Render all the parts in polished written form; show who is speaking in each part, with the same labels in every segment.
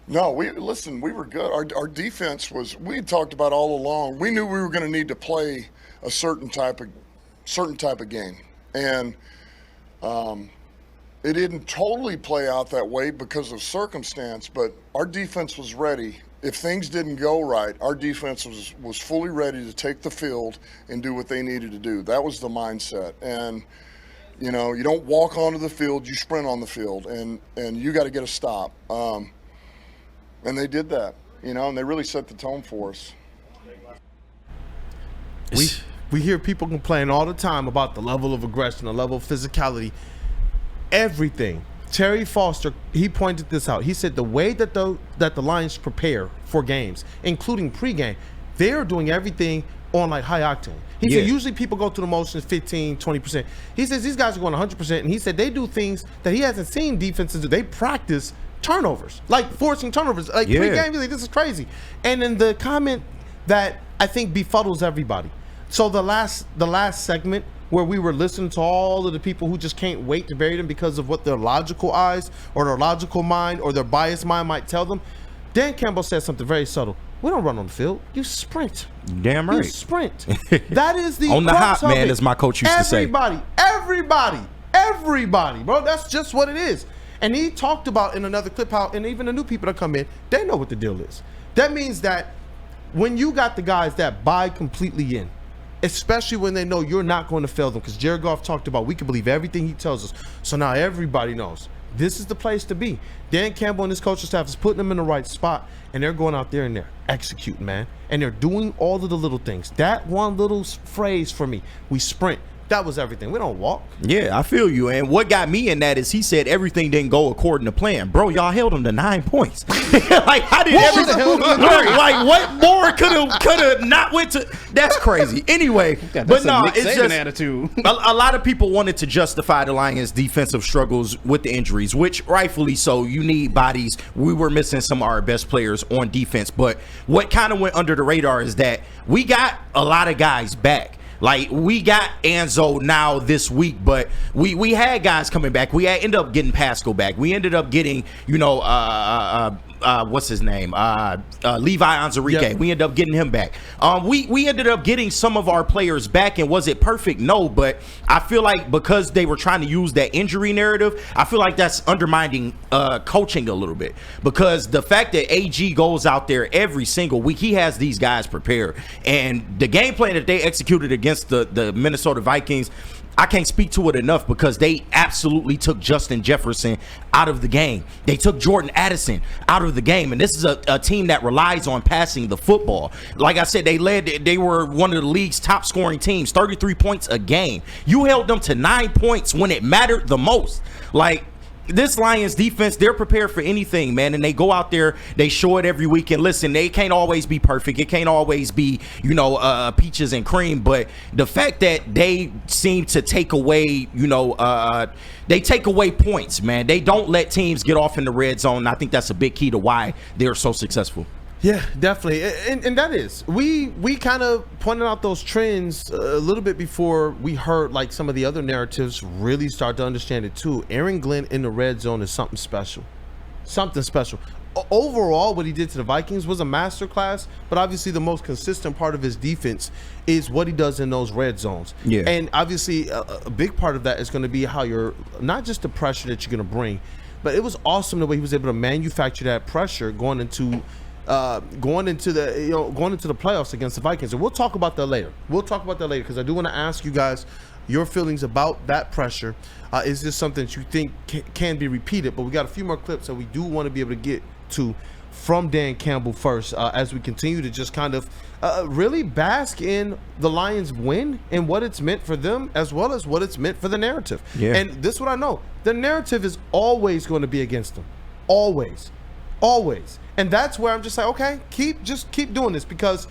Speaker 1: No, we were good. Our defense we had talked about all along. We knew we were going to need to play a certain type of game, and it didn't totally play out that way because of circumstance. But our defense was ready. If things didn't go right, our defense was fully ready to take the field and do what they needed to do. That was the mindset. And you don't walk onto the field, you sprint on the field, and you got to get a stop. And they did that, and they really set the tone for us.
Speaker 2: We hear people complain all the time about the level of aggression, the level of physicality, everything. Terry Foster, he pointed this out. He said the way that the Lions prepare for games, including pregame, they're doing everything on like high octane. He said usually people go through the motions 15, 20%. He says these guys are going 100%, and he said they do things that he hasn't seen defenses do. They practice turnovers, like forcing turnovers, like pregame. Like, this is crazy. And then the comment that I think befuddles everybody. So the last segment where we were listening to all of the people who just can't wait to bury them because of what their logical eyes or their logical mind or their biased mind might tell them, Dan Campbell said something very subtle. We don't run on the field. You sprint.
Speaker 3: Damn right.
Speaker 2: You sprint. That is the
Speaker 3: on the hop, man, as my coach used to say.
Speaker 2: Everybody, bro. That's just what it is. And he talked about in another clip how, and even the new people that come in, they know what the deal is. That means that when you got the guys that buy completely in, especially when they know you're not going to fail them, because Jared Goff talked about we can believe everything he tells us. So now everybody knows this is the place to be. Dan Campbell and his coaching staff is putting them in the right spot, and they're going out there and they're executing, man. And they're doing all of the little things. That one little phrase for me, we sprint. That was everything. We don't walk.
Speaker 3: Yeah, I feel you. And what got me in that is he said everything didn't go according to plan. Bro, y'all held him to 9 points. Like, how did everything? Like, what more could have not went to? That's crazy. Anyway, but no, it's just
Speaker 4: attitude.
Speaker 3: A lot of people wanted to justify the Lions' defensive struggles with the injuries, which rightfully so. You need bodies. We were missing some of our best players on defense. But what kind of went under the radar is that we got a lot of guys back. Like, we got Anzo now this week, but we had guys coming back. We ended up getting Pascal back. We ended up getting, what's his name? Levi Onwuzurike. Yep. We ended up getting him back. We ended up getting some of our players back, and was it perfect? No, but I feel like because they were trying to use that injury narrative, I feel like that's undermining coaching a little bit, because the fact that AG goes out there every single week, he has these guys prepared, and the game plan that they executed against the Minnesota Vikings, I can't speak to it enough, because they absolutely took Justin Jefferson out of the game. They took Jordan Addison out of the game. And this is a team that relies on passing the football. Like I said, they were one of the league's top scoring teams, 33 points a game. You held them to 9 points when it mattered the most. Like, this Lions defense, they're prepared for anything, man, and they go out there, they show it every week. And listen, they can't always be perfect. It can't always be, peaches and cream. But the fact that they seem to take away, they take away points, man. They don't let teams get off in the red zone. I think that's a big key to why they're so successful.
Speaker 2: Yeah, definitely. And that is, we kind of pointed out those trends a little bit before we heard like some of the other narratives really start to understand it too. Aaron Glenn in the red zone is something special. Overall, what he did to the Vikings was a masterclass, but obviously the most consistent part of his defense is what he does in those red zones. Yeah. And obviously a big part of that is going to be how you're, not just the pressure that you're going to bring, but it was awesome the way he was able to manufacture that pressure going into the playoffs against the Vikings. And we'll talk about that later. Because I do want to ask you guys your feelings about that pressure. Is this something that you think can be repeated? But we got a few more clips that we do want to be able to get to from Dan Campbell first, as we continue to just kind of really bask in the Lions win and what it's meant for them, as well as what it's meant for the narrative. Yeah. And this is what I know. The narrative is always going to be against them. Always. And that's where I'm just like, okay, keep doing this, because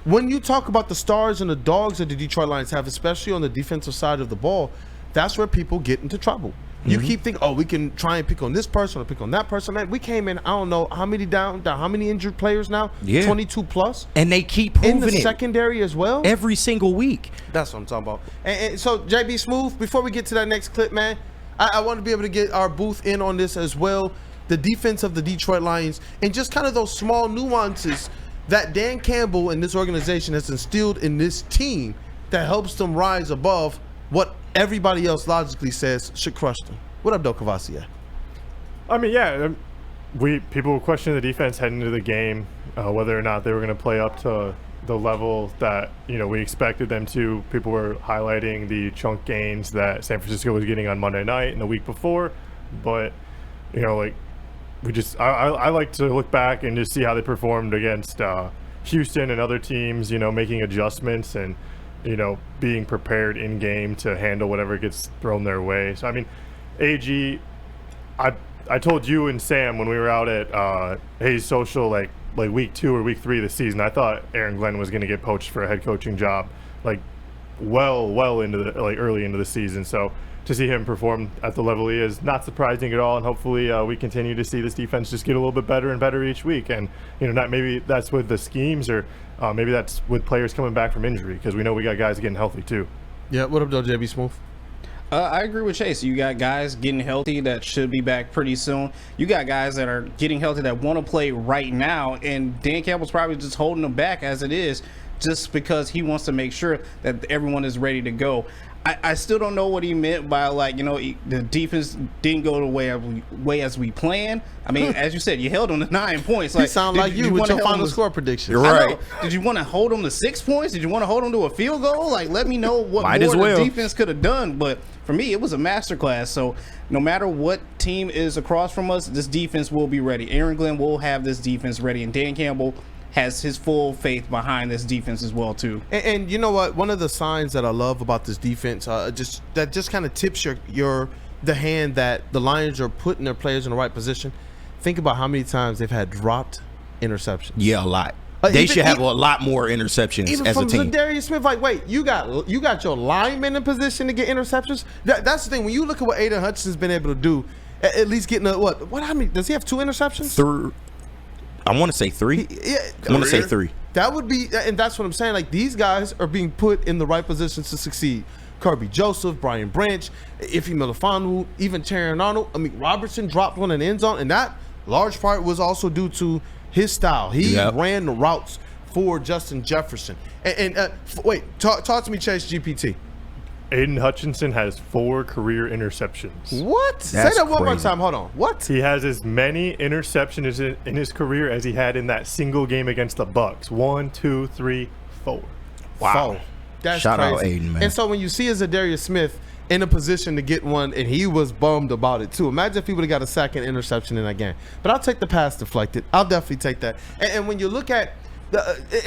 Speaker 2: when you talk about the stars and the dogs that the Detroit Lions have, especially on the defensive side of the ball, that's where people get into trouble. You keep thinking, oh, we can try and pick on this person or pick on that person. Man, we came in, I don't know how many down, how many injured players now? Yeah. 22 plus.
Speaker 3: And they keep proving
Speaker 2: in the secondary as well.
Speaker 3: Every single week.
Speaker 2: That's what I'm talking about. And so, JB Smooth, before we get to that next clip, man, I want to be able to get our booth in on this as well. the defense of the Detroit Lions and just kind of those small nuances that Dan Campbell and this organization has instilled in this team that helps them rise above what everybody else logically says should crush them. What up, Dokavasi?
Speaker 4: I mean, yeah, people were questioning the defense heading into the game, whether or not they were going to play up to the level that we expected them to. People were highlighting the chunk gains that San Francisco was getting on Monday night and the week before, but I like to look back and just see how they performed against Houston and other teams. Making adjustments and being prepared in game to handle whatever gets thrown their way. So I mean, AG, I told you and Sam when we were out at Hayes Social like week 2 or week 3 of the season, I thought Aaron Glenn was going to get poached for a head coaching job well into the early into the season. So to see him perform at the level he is, not surprising at all, and hopefully we continue to see this defense just get a little bit better and better each week. And not maybe that's with the schemes, or maybe that's with players coming back from injury, because we know we got guys getting healthy too.
Speaker 2: Yeah, what up, though, JB Smooth?
Speaker 5: I agree with Chase. You got guys getting healthy that should be back pretty soon. You got guys that are getting healthy that want to play right now, and Dan Campbell's probably just holding them back as it is, just because he wants to make sure that everyone is ready to go. I still don't know what he meant by the defense didn't go the way as we planned. I mean, as you said, you held them to 9 points.
Speaker 2: You sound like you with your final score prediction.
Speaker 3: Right.
Speaker 5: Did you want to hold them to 6 points? Did you want to hold them to a field goal? Let me know what the defense could have done. But for me, it was a masterclass. So no matter what team is across from us, this defense will be ready. Aaron Glenn will have this defense ready, and Dan Campbell has his full faith behind this defense as well too.
Speaker 2: And you know what? One of the signs that I love about this defense, just kind of tips the hand that the Lions are putting their players in the right position. Think about how many times they've had dropped interceptions.
Speaker 3: Yeah, a lot. They should have a lot more interceptions
Speaker 2: even
Speaker 3: as a
Speaker 2: from
Speaker 3: team.
Speaker 2: Darius Smith, wait, you got your linemen in position to get interceptions. That's the thing. When you look at what Aiden Hutchinson's been able to do, at least getting how many? Does he have 2 interceptions?
Speaker 3: I want to say 3. I want to say 3.
Speaker 2: That would be, and that's what I'm saying. These guys are being put in the right positions to succeed. Kirby Joseph, Brian Branch, Ife Milifanu, even Terran Arnold. I mean, Robertson dropped one in the end zone, and that large part was also due to his style. He ran the routes for Justin Jefferson. Wait, talk to me, Chase GPT.
Speaker 4: Aiden Hutchinson has 4 career interceptions.
Speaker 2: What? Say that one more time. Hold on. What?
Speaker 4: He has as many interceptions in his career as he had in that single game against the Bucks. 1, 2, 3, 4.
Speaker 3: Wow.
Speaker 2: That's
Speaker 3: Shout
Speaker 2: crazy.
Speaker 3: out Aiden, man.
Speaker 2: And so when you see Darius Smith in a position to get one, and he was bummed about it too. Imagine if he would have got a second interception in that game. But I'll take the pass deflected. I'll definitely take that. And when you look at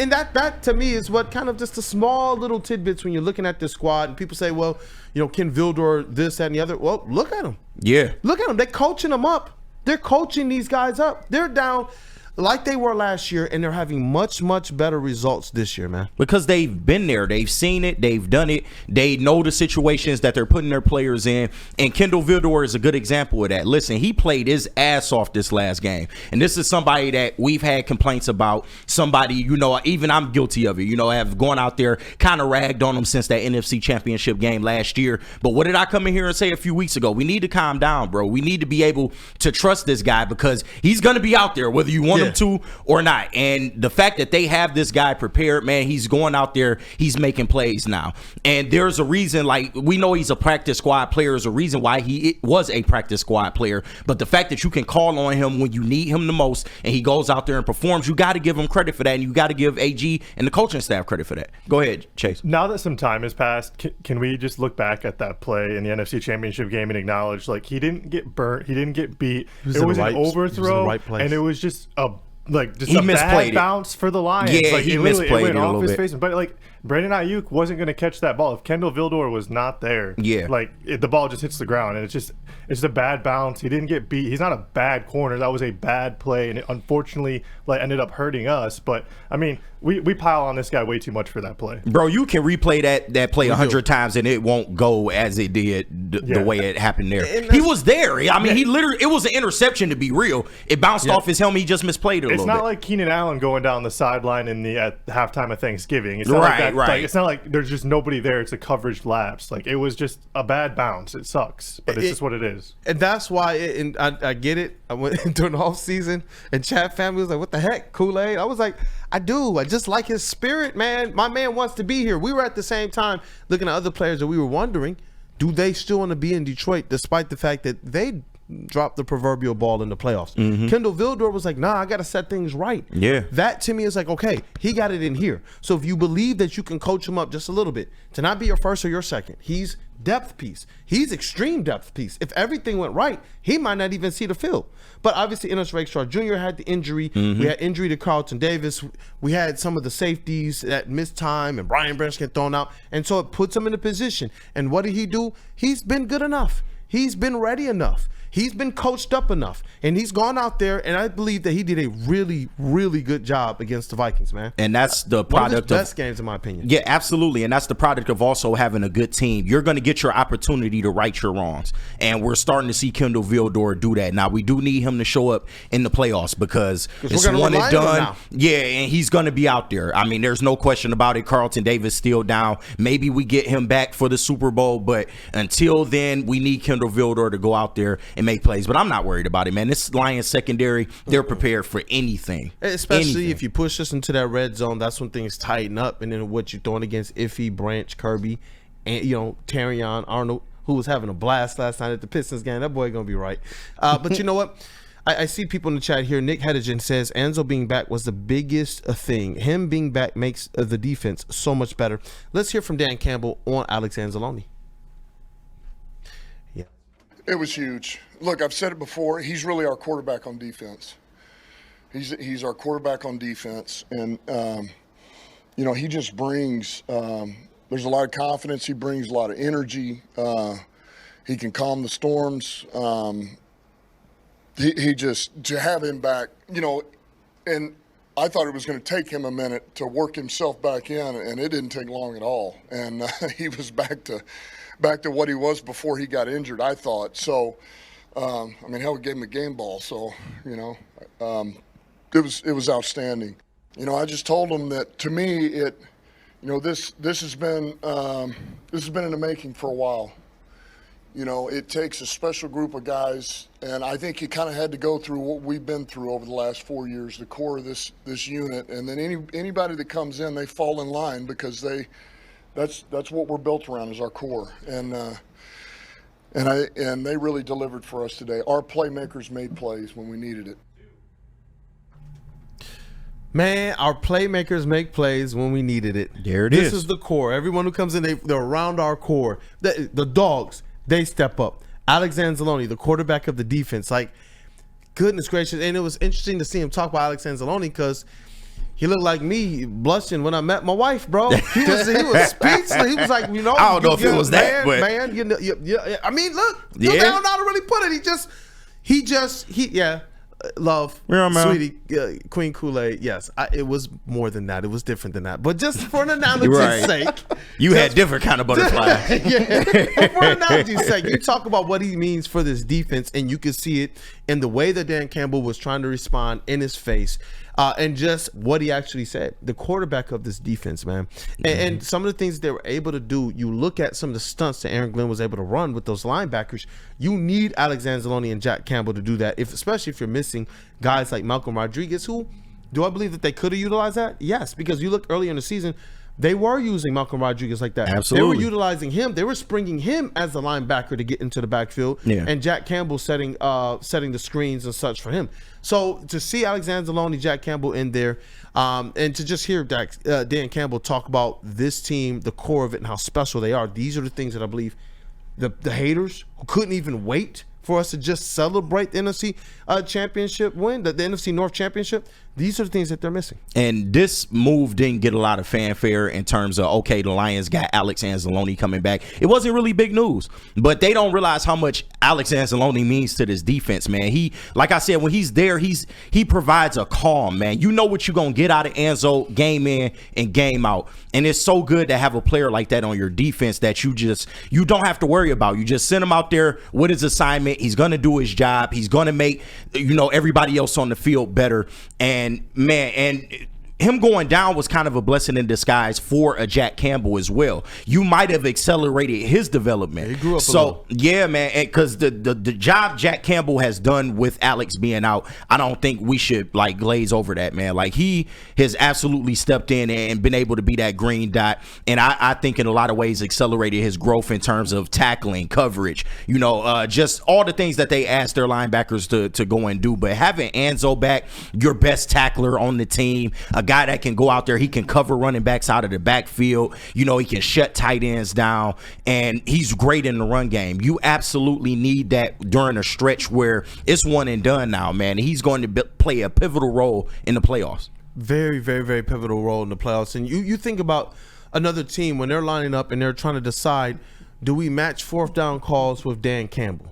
Speaker 2: and that to me is what kind of just the small little tidbits when you're looking at this squad, and people say, well, Ken Vildor, this, that, and the other. Well, look at them.
Speaker 3: Yeah.
Speaker 2: Look at them. They're coaching them up. They're coaching these guys up. They're down like they were last year, and they're having much, much better results this year, man.
Speaker 3: Because they've been there. They've seen it. They've done it. They know the situations that they're putting their players in. And Kendall Vildor is a good example of that. Listen, he played his ass off this last game. And this is somebody that we've had complaints about. Somebody, even I'm guilty of it. Have gone out there, kind of ragged on him since that NFC Championship game last year. But what did I come in here and say a few weeks ago? We need to calm down, bro. We need to be able to trust this guy, because he's going to be out there whether you want him to or not. And the fact that they have this guy prepared, man, he's going out there, he's making plays now. And there's a reason, we know he's a practice squad player. There's a reason why he was a practice squad player. But the fact that you can call on him when you need him the most, and he goes out there and performs, you got to give him credit for that. And you got to give AG and the coaching staff credit for that. Go ahead, Chase.
Speaker 4: Now that some time has passed, can we just look back at that play in the NFC Championship game and acknowledge, he didn't get burnt, he didn't get beat. It was an overthrow, and it was just a bad bounce for the Lions.
Speaker 3: Yeah, he misplayed it
Speaker 4: went
Speaker 3: a
Speaker 4: off
Speaker 3: little
Speaker 4: his
Speaker 3: bit.
Speaker 4: face. But Brandon Ayuk wasn't going to catch that ball if Kendall Vildor was not there.
Speaker 3: Yeah,
Speaker 4: the ball just hits the ground, and it's just a bad bounce. He didn't get beat. He's not a bad corner. That was a bad play, and it unfortunately ended up hurting us. But I mean, we pile on this guy way too much for that play,
Speaker 3: bro. You can replay that play 100 times, and it won't go as it did the way it happened there. He was there. I mean, he literally, it was an interception, to be real. It bounced off his helmet. He just misplayed it a little bit.
Speaker 4: It's not like Keenan Allen going down the sideline at halftime of Thanksgiving. It's not like that
Speaker 3: Right.
Speaker 4: Like, it's not like there's just nobody there. It's a coverage lapse. Like, it was just a bad bounce. It sucks, but it's just what it is.
Speaker 2: And that's why, and I get it. I went during the off season, and Chat family was like, "What the heck, Kool-aid?" I was like, "I do. I just like his spirit, man. My man wants to be here." We were at the same time looking at other players, and we were wondering, do they still want to be in Detroit, despite the fact that they dropped the proverbial ball in the playoffs? Kendall Vildor was like, "Nah, I got to set things right."
Speaker 3: Yeah.
Speaker 2: That to me is like, okay, he got it in here. So if you believe that you can coach him up just a little bit to not be your first or your second, he's depth piece. He's extreme depth piece. If everything went right, he might not even see the field. But obviously, Ennis Rakestraw Jr. had the injury. We had injury to Carlton Davis. We had some of the safeties that missed time, and Brian Branch get thrown out. And so it puts him in a position. And what did he do? He's been good enough. He's been ready enough. He's been coached up enough, and he's gone out there, and I believe that he did a really, really good job against the Vikings, man.
Speaker 3: And that's the
Speaker 2: One of
Speaker 3: product
Speaker 2: his best games, in my opinion.
Speaker 3: Yeah, absolutely. And that's the product of also having a good team. You're going to get your opportunity to right your wrongs. And we're starting to see Kendall Vildor do that. Now, we do need him to show up in the playoffs because it's one and done. Yeah, and he's going to be out there. I mean, there's no question about it. Carlton Davis still down. Maybe we get him back for the Super Bowl. But until then, we need Kendall Vildor to go out there and make plays. But I'm not worried about it, man. This Lions secondary, they're prepared for anything.
Speaker 2: Especially if you push us into that red zone, that's when things tighten up. And then what you're throwing against Iffy, Branch, Kirby, and Terrion Arnold, who was having a blast last night at the Pistons game. That boy gonna be right. But you know what? I see people in the chat here. Nick Hedigen says Enzo being back was the biggest thing. Him being back makes the defense so much better. Let's hear from Dan Campbell on Alex Anzalone. Yeah,
Speaker 1: it was huge. Look, I've said it before. He's really our quarterback on defense. He's our quarterback on defense, and he just brings. There's a lot of confidence. He brings a lot of energy. He can calm the storms. He just to have him back, and I thought it was going to take him a minute to work himself back in, and it didn't take long at all. And he was back to what he was before he got injured, I thought. So. Hell, we gave him a game ball, so it was outstanding. I just told him that to me, this has been in the making for a while. It takes a special group of guys, and I think he kind of had to go through what we've been through over the last 4 years, the core of this unit, and then anybody that comes in, they fall in line because that's what we're built around is our core, and they really delivered for us today. Our playmakers made plays when we needed it.
Speaker 2: Man, our playmakers make plays when we needed it.
Speaker 3: There it is.
Speaker 2: This is the core. Everyone who comes in, they're around our core. The dogs, they step up. Alex Anzalone, the quarterback of the defense. Like, goodness gracious. And it was interesting to see him talk about Alex Anzalone because he looked like me blushing when I met my wife, bro. He was speechless. He was like,
Speaker 3: I don't know if it was that, but
Speaker 2: man, I mean, look, I don't know how to really put it. Love, sweetie, Queen Kool-aid. Yes, it was more than that. It was different than that. But just for an analogy's sake,
Speaker 3: you had different kind of butterflies.
Speaker 2: Yeah, but for an analogy's sake, you talk about what he means for this defense, and you can see it in the way that Dan Campbell was trying to respond in his face. And just what he actually said, the quarterback of this defense, man. And some of the things that they were able to do, you look at some of the stunts that Aaron Glenn was able to run with those linebackers, you need Alex Anzalone and Jack Campbell to do that, especially if you're missing guys like Malcolm Rodriguez, who, do I believe that they could have utilized that? Yes, because you look earlier in the season, they were using Malcolm Rodriguez like that.
Speaker 3: Absolutely.
Speaker 2: They were utilizing him. They were springing him as the linebacker to get into the backfield, and Jack Campbell setting the screens and such for him. So to see Alex Anzalone, Jack Campbell in there, and to just hear Dan Campbell talk about this team, the core of it, and how special they are, these are the things that I believe the haters who couldn't even wait for us to just celebrate the NFC championship win, the NFC North championship, these are the things that they're missing.
Speaker 3: And this move didn't get a lot of fanfare in terms of, okay, the Lions got Alex Anzalone coming back. It wasn't really big news, but they don't realize how much Alex Anzalone means to this defense, man. He, like I said, when he's there, he provides a calm, man. You know what you're going to get out of Anzo game in and game out. And it's so good to have a player like that on your defense that you don't have to worry about. You just send him out there with his assignment. He's going to do his job. He's going to make, everybody else on the field better. And man, and him going down was kind of a blessing in disguise for a Jack Campbell as well. You might have accelerated his development.
Speaker 2: He grew up a
Speaker 3: so
Speaker 2: little.
Speaker 3: yeah, man, because the job Jack Campbell has done with Alex being out, I don't think we should like glaze over that, man. Like he has absolutely stepped in and been able to be that green dot, and I think in a lot of ways accelerated his growth in terms of tackling, coverage, just all the things that they asked their linebackers to go and do. But having Anzo back, your best tackler on the team, a guy that can go out there, he can cover running backs out of the backfield, he can shut tight ends down, and he's great in the run game. You absolutely need that during a stretch where it's one and done now, man. He's going to play a pivotal role in the playoffs.
Speaker 2: Very, very, very pivotal role in the playoffs. And you think about another team when they're lining up and they're trying to decide, do we match fourth down calls with Dan Campbell?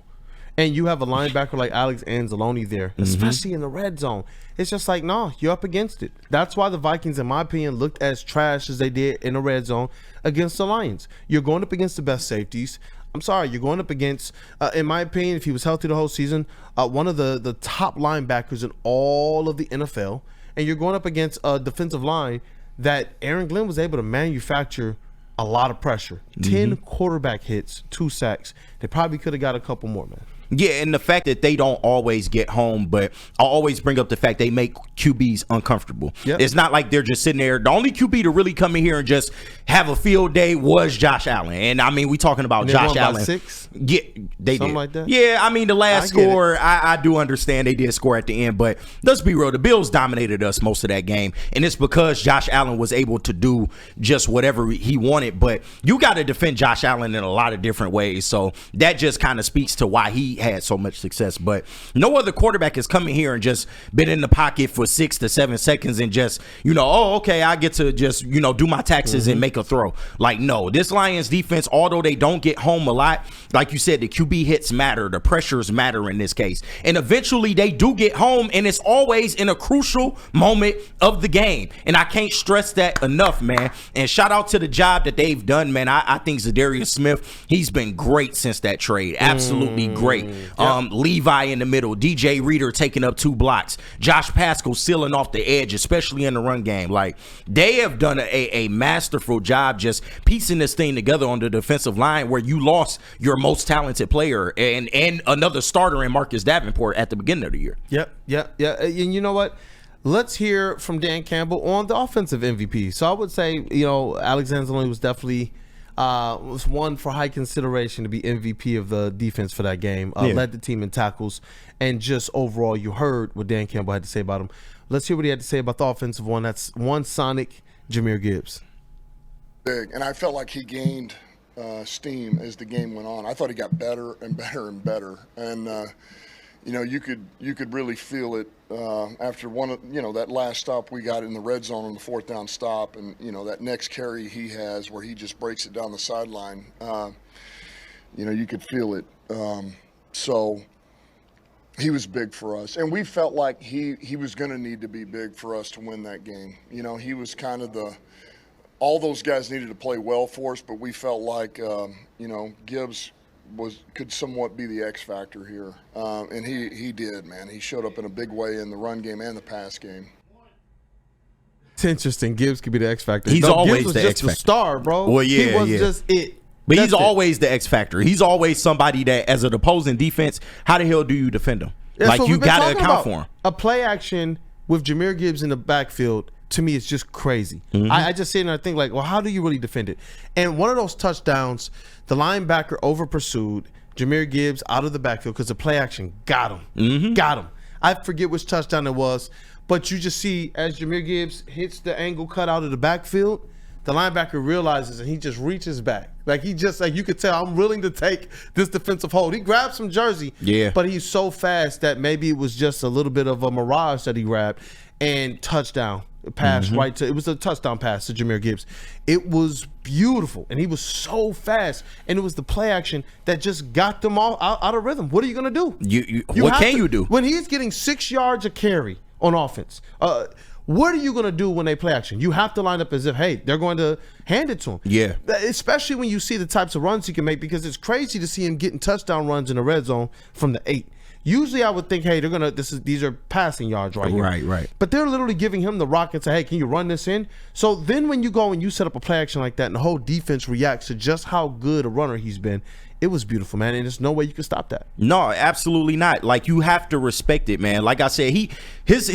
Speaker 2: And you have a linebacker like Alex Anzalone there, especially in the red zone. It's just like, no, you're up against it. That's why the Vikings, in my opinion, looked as trash as they did in the red zone against the Lions. You're going up against the best safeties. I'm sorry, you're going up against, in my opinion, if he was healthy the whole season, one of the top linebackers in all of the NFL. And you're going up against a defensive line that Aaron Glenn was able to manufacture a lot of pressure. 10 quarterback hits, 2 sacks. They probably could have got a couple more, man.
Speaker 3: Yeah, and the fact that they don't always get home, but I always bring up the fact they make QBs uncomfortable.
Speaker 2: Yep.
Speaker 3: It's not like they're just sitting there. The only QB to really come in here and just have a field day was Josh Allen. And I mean, we talking about Josh Allen.
Speaker 2: By 6?
Speaker 3: Yeah, they
Speaker 2: Something
Speaker 3: did.
Speaker 2: like that?
Speaker 3: Yeah, I mean, the last
Speaker 2: I get
Speaker 3: score, I do understand they did score at the end, but let's be real. The Bills dominated us most of that game, and it's because Josh Allen was able to do just whatever he wanted. But you got to defend Josh Allen in a lot of different ways, so that just kind of speaks to why he had so much success. But no other quarterback is coming here and just been in the pocket for 6 to 7 seconds and just, oh, okay, I get to just, do my taxes and make a throw. Like, no, this Lions defense, although they don't get home a lot, like you said, the QB hits matter, the pressures matter in this case. And eventually they do get home, and it's always in a crucial moment of the game. And I can't stress that enough, man. And shout out to the job that they've done, man. I think Zadarius Smith, he's been great since that trade. Absolutely great. Levi in the middle, DJ Reader taking up 2 blocks, Josh Pascal sealing off the edge, especially in the run game. Like, they have done a masterful job just piecing this thing together on the defensive line, where you lost your most talented player and another starter in Marcus Davenport at the beginning of the year.
Speaker 2: Yep. And you know what? Let's hear from Dan Campbell on the offensive MVP. So I would say, Alex Anzalone was definitely was one for high consideration to be MVP of the defense for that game. Led the team in tackles, and just overall, you heard what Dan Campbell had to say about him. Let's hear what he had to say about the offensive one. That's one Sonic, Jahmyr Gibbs.
Speaker 1: Big, and I felt like he gained steam as the game went on. I thought he got better and better and better, and you could really feel it after one of that last stop we got in the red zone on the 4th down stop, and that next carry he has where he just breaks it down the sideline. You could feel it. So he was big for us, and we felt like he was going to need to be big for us to win that game. He was kind of all those guys needed to play well for us, but we felt like Gibbs could somewhat be the X factor here, and he did, man. He showed up in a big way in the run game and the pass game.
Speaker 2: It's interesting. Gibbs could be the X factor.
Speaker 3: He's always
Speaker 2: Gibbs was
Speaker 3: the
Speaker 2: just
Speaker 3: X factor.
Speaker 2: The star, bro.
Speaker 3: Well, yeah,
Speaker 2: he was
Speaker 3: yeah.
Speaker 2: just it.
Speaker 3: But
Speaker 2: That's
Speaker 3: he's always the X factor. He's always somebody that, as an opposing defense, how the hell do you defend him?
Speaker 2: That's
Speaker 3: like,
Speaker 2: what
Speaker 3: you
Speaker 2: we've been
Speaker 3: got to
Speaker 2: talking
Speaker 3: account
Speaker 2: about.
Speaker 3: for him.
Speaker 2: A play action with Jahmyr Gibbs in the backfield, to me, is just crazy. I just sit there and I think, like, well, how do you really defend it? And one of those touchdowns, the linebacker over pursued Jahmyr Gibbs out of the backfield because the play action got him. Got him. I forget which touchdown it was, but you just see as Jahmyr Gibbs hits the angle cut out of the backfield, the linebacker realizes and he just reaches back. Like, he just, like, you could tell, I'm willing to take this defensive hold. He grabbed some jersey, but he's so fast that maybe it was just a little bit of a mirage that he grabbed, and touchdown. Pass right to, it was a touchdown pass to Jahmyr Gibbs. It was beautiful, and he was so fast, and it was the play action that just got them all out of rhythm. What are you going to do?
Speaker 3: What can you do?
Speaker 2: When he's getting 6 yards a carry on offense, what are you going to do when they play action? You have to line up as if, hey, they're going to hand it to him.
Speaker 3: Yeah.
Speaker 2: Especially when you see the types of runs he can make, because it's crazy to see him getting touchdown runs in the red zone from the 8. Usually I would think, hey, these are passing yards right here.
Speaker 3: Right.
Speaker 2: But they're literally giving him the rock and say, hey, can you run this in? So then when you go and you set up a play action like that and the whole defense reacts to just how good a runner he's been, it was beautiful, man, and there's no way you can stop that.
Speaker 3: No, absolutely not. Like, you have to respect it, man. Like I said, his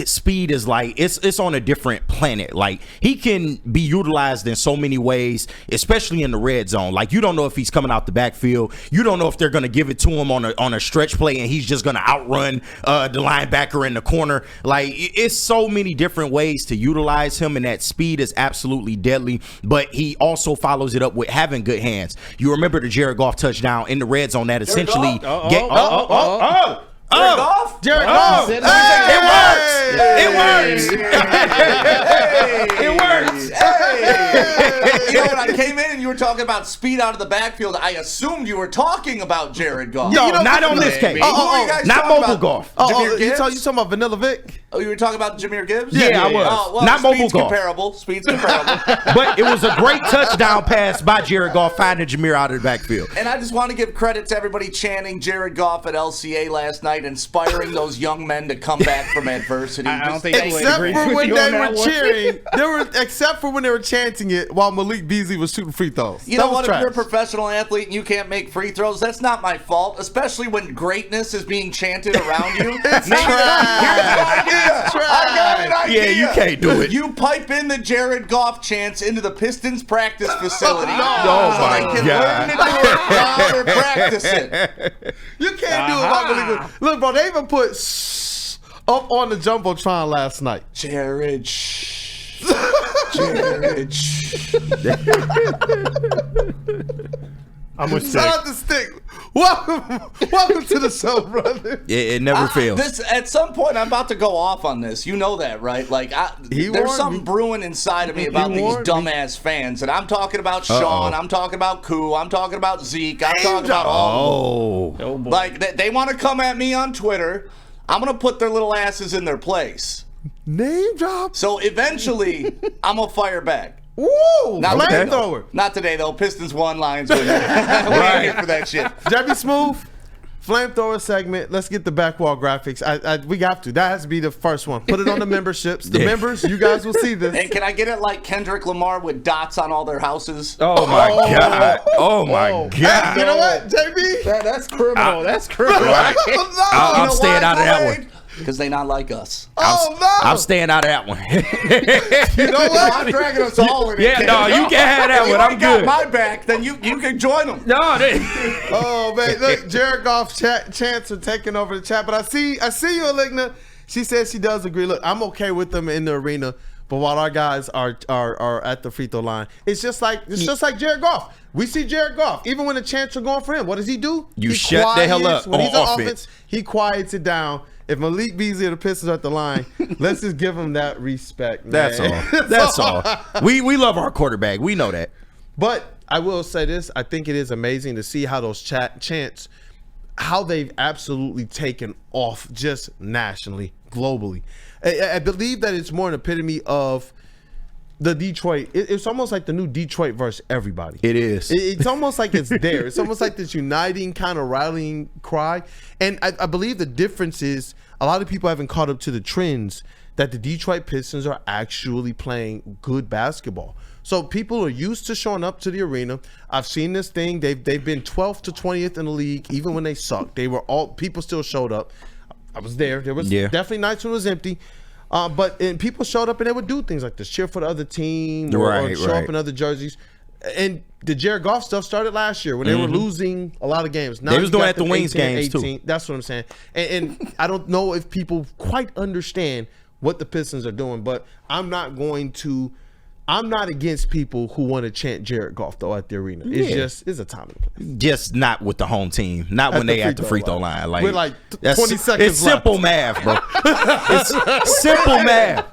Speaker 3: speed is like it's on a different planet. Like, he can be utilized in so many ways, especially in the red zone. Like, you don't know if he's coming out the backfield. You don't know if they're going to give it to him on a stretch play and he's just going to outrun the linebacker in the corner. Like, it's so many different ways to utilize him, and that speed is absolutely deadly. But he also follows it up with having good hands. You remember the Jared Goff touchdown in the red zone that essentially
Speaker 6: Jared Goff?
Speaker 2: Jared Goff.
Speaker 3: It works. It works.
Speaker 6: You know, when I came in and you were talking about speed out of the backfield, I assumed you were talking about Jared Goff.
Speaker 3: No, not on this case.
Speaker 6: Who are you guys
Speaker 3: Not
Speaker 6: talking
Speaker 3: mobile
Speaker 6: about?
Speaker 3: golf.
Speaker 6: Jameer
Speaker 2: You
Speaker 6: Gibbs?
Speaker 2: talking about Vanilla Vic?
Speaker 6: Oh, you were talking about Jameer Gibbs?
Speaker 3: Yeah, I was.
Speaker 6: Oh, well,
Speaker 3: Not mobile
Speaker 6: speed's
Speaker 3: golf.
Speaker 6: comparable. Speed's comparable.
Speaker 3: But it was a great touchdown pass by Jared Goff, finding Jameer out of the backfield.
Speaker 6: And I just want to give credit to everybody chanting Jared Goff at LCA last night, inspiring those young men to come back from adversity.
Speaker 5: I don't
Speaker 6: Just
Speaker 5: think
Speaker 6: thank
Speaker 5: he
Speaker 6: you.
Speaker 2: Except
Speaker 5: agrees
Speaker 2: for
Speaker 5: with
Speaker 2: when
Speaker 5: you
Speaker 2: they
Speaker 5: on that
Speaker 2: were
Speaker 5: one.
Speaker 2: cheering, except for when they were chanting it while Malik Beasley was shooting free throws.
Speaker 6: You
Speaker 2: That
Speaker 6: know
Speaker 2: was
Speaker 6: what?
Speaker 2: trash.
Speaker 6: If you're a professional athlete and you can't make free throws, that's not my fault. Especially when greatness is being chanted around you.
Speaker 2: It's
Speaker 6: Maybe-
Speaker 2: trash.
Speaker 6: Here's an idea.
Speaker 2: It's trash.
Speaker 6: I got an idea.
Speaker 3: Yeah, you can't do it.
Speaker 6: You pipe in the Jared Goff chants into the Pistons practice facility.
Speaker 3: Oh,
Speaker 6: so
Speaker 3: my
Speaker 6: they can
Speaker 3: God.
Speaker 6: learn to do it while they're practicing.
Speaker 2: You can't do it while Malik was. Look, bro, they even put up on the Jumbotron last night.
Speaker 6: Jared, shh. Jared, shh.
Speaker 4: I'm with
Speaker 2: Shout
Speaker 4: Stick.
Speaker 2: out to Stick. Welcome to the show, brother.
Speaker 3: It never fails.
Speaker 6: At some point, I'm about to go off on this. You know that, right? Like,
Speaker 2: He
Speaker 6: there's
Speaker 2: warned
Speaker 6: something
Speaker 2: me.
Speaker 6: brewing inside of me
Speaker 2: He
Speaker 6: about these
Speaker 2: warned me.
Speaker 6: dumbass fans. And I'm talking about Sean. I'm talking about Koo. I'm talking about Zeke. I'm talking about all of them.
Speaker 3: Oh.
Speaker 5: Oh, boy.
Speaker 6: Like, they want to come at me on Twitter. I'm going to put their little asses in their place.
Speaker 2: Name drop.
Speaker 6: So eventually, I'm going to fire back.
Speaker 2: Woo!
Speaker 6: Not today,
Speaker 2: Flamethrower.
Speaker 6: though. Not today, though. Pistons won, Lions win. We ain't here for that shit.
Speaker 2: Jabby Smooth. Flamethrower segment. Let's get the backwall graphics. We have to. That has to be the first one. Put it on the memberships. The members, you guys will see this.
Speaker 6: And can I get it like Kendrick Lamar with dots on all their houses?
Speaker 3: Oh, my God. Oh, my God.
Speaker 2: Hey, you know what, JB?
Speaker 5: That's criminal. That's criminal.
Speaker 3: Right. I'm staying out of that one.
Speaker 6: Because they not like us.
Speaker 2: Oh, no.
Speaker 3: I'm staying out of that one.
Speaker 2: You know what?
Speaker 6: I'm dragging us all in it.
Speaker 3: Yeah, no, you can have that
Speaker 6: If
Speaker 3: one.
Speaker 6: you
Speaker 3: I'm
Speaker 6: ain't got
Speaker 3: good.
Speaker 6: my back, then you can join them.
Speaker 3: No,
Speaker 2: Oh, man. Look, Jared Goff chants are taking over the chat. But I see you, Aligna. She says she does agree. Look, I'm okay with them in the arena. But while our guys are at the free throw line, it's just like Jared Goff. We see Jared Goff. Even when the chants are going for him, what does he do?
Speaker 3: You
Speaker 2: He
Speaker 3: shut the hell
Speaker 2: quiets.
Speaker 3: up
Speaker 2: When
Speaker 3: on
Speaker 2: he's on
Speaker 3: offense.
Speaker 2: offense, he quiets it down. If Malik Beasley or the Pistons are at the line, let's just give him that respect, man.
Speaker 3: That's all. That's all. We love our quarterback. We know that.
Speaker 2: But I will say this. I think it is amazing to see how those chants, how they've absolutely taken off just nationally, globally. I believe that it's more an epitome of the Detroit. It's almost like the new Detroit versus everybody.
Speaker 3: It is.
Speaker 2: It's almost like it's there. It's almost like this uniting kind of rallying cry. And I believe the difference is a lot of people haven't caught up to the trends that the Detroit Pistons are actually playing good basketball. So people are used to showing up to the arena. I've seen this thing. They've been 12th to 20th in the league, even when they sucked. People still showed up. I was there. There was definitely nights when it was empty. But people showed up and they would do things like this, cheer for the other team, or show up in other jerseys. And the Jared Goff stuff started last year when they were losing a lot of games. Now
Speaker 3: They was
Speaker 2: you
Speaker 3: doing
Speaker 2: got
Speaker 3: at the
Speaker 2: them
Speaker 3: Wings
Speaker 2: 18,
Speaker 3: games, too.
Speaker 2: 18. That's what I'm saying. And I don't know if people quite understand what the Pistons are doing, but I'm not against people who want to chant Jared Goff though at the arena. It's a time and place.
Speaker 3: Just not with the home team. Not when they at the free throw line. Like,
Speaker 2: With like
Speaker 3: that's-
Speaker 2: 20 seconds
Speaker 3: It's simple
Speaker 2: left.
Speaker 3: math, bro. It's simple math.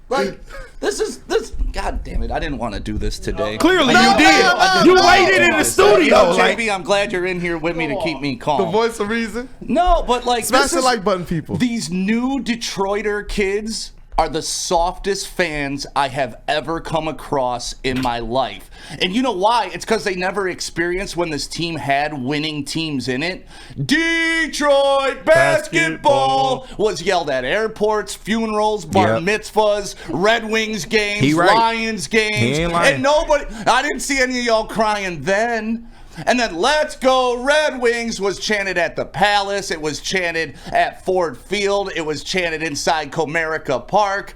Speaker 6: Like, this. God damn it! I didn't want to do this today.
Speaker 3: Clearly
Speaker 2: No,
Speaker 3: you did.
Speaker 2: no,
Speaker 3: You
Speaker 2: no.
Speaker 3: waited in the studio. Like,
Speaker 6: JB, I'm glad you're in here with me to keep me calm.
Speaker 2: The voice of reason.
Speaker 6: No, but like
Speaker 2: Smash
Speaker 6: this
Speaker 2: the
Speaker 6: is-
Speaker 2: like button, people.
Speaker 6: These new Detroiter kids are the softest fans I have ever come across in my life. And you know why? It's because they never experienced when this team had winning teams in it. Detroit basketball was yelled at airports, funerals, bar mitzvahs, Red Wings games, Lions games. And nobody, I didn't see any of y'all crying then. And then "Let's go Red Wings" was chanted at the Palace. It was chanted at Ford Field. It was chanted inside Comerica Park.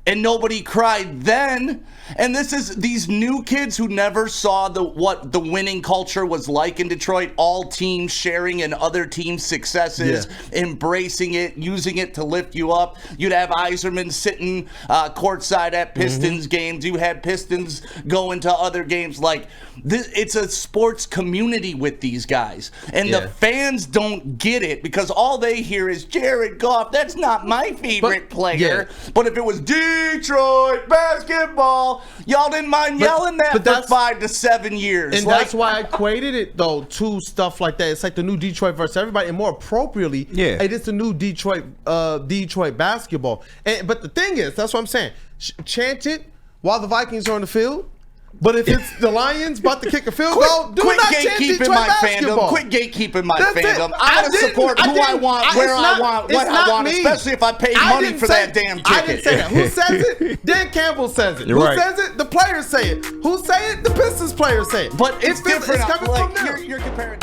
Speaker 6: And nobody cried then. And this is these new kids who never saw what the winning culture was like in Detroit. All teams sharing in other teams' successes, embracing it, using it to lift you up. You'd have Iserman sitting courtside at Pistons games. You had Pistons going to other games. Like it's a sports community with these guys, and the fans don't get it because all they hear is Jared Goff. That's not my favorite player. But if it was Detroit basketball, y'all didn't mind yelling that for 5 to 7 years.
Speaker 2: And that's why I equated it, though, to stuff like that. It's like the new Detroit versus everybody. And more appropriately, it is the new Detroit basketball. But the thing is, that's what I'm saying. Chant it while the Vikings are on the field. But if it's the Lions about to kick a field goal, do not chant Detroit basketball.
Speaker 6: Quit gatekeeping my fandom. I'm going to support who I want, where I want, what I want, especially if I pay money for that damn ticket.
Speaker 2: I didn't say that. Who says it? Dan Campbell says it. Who says it? The players say it. Who say it? The Pistons players say it.
Speaker 6: But it's different.
Speaker 2: It's coming from them.
Speaker 6: You're comparing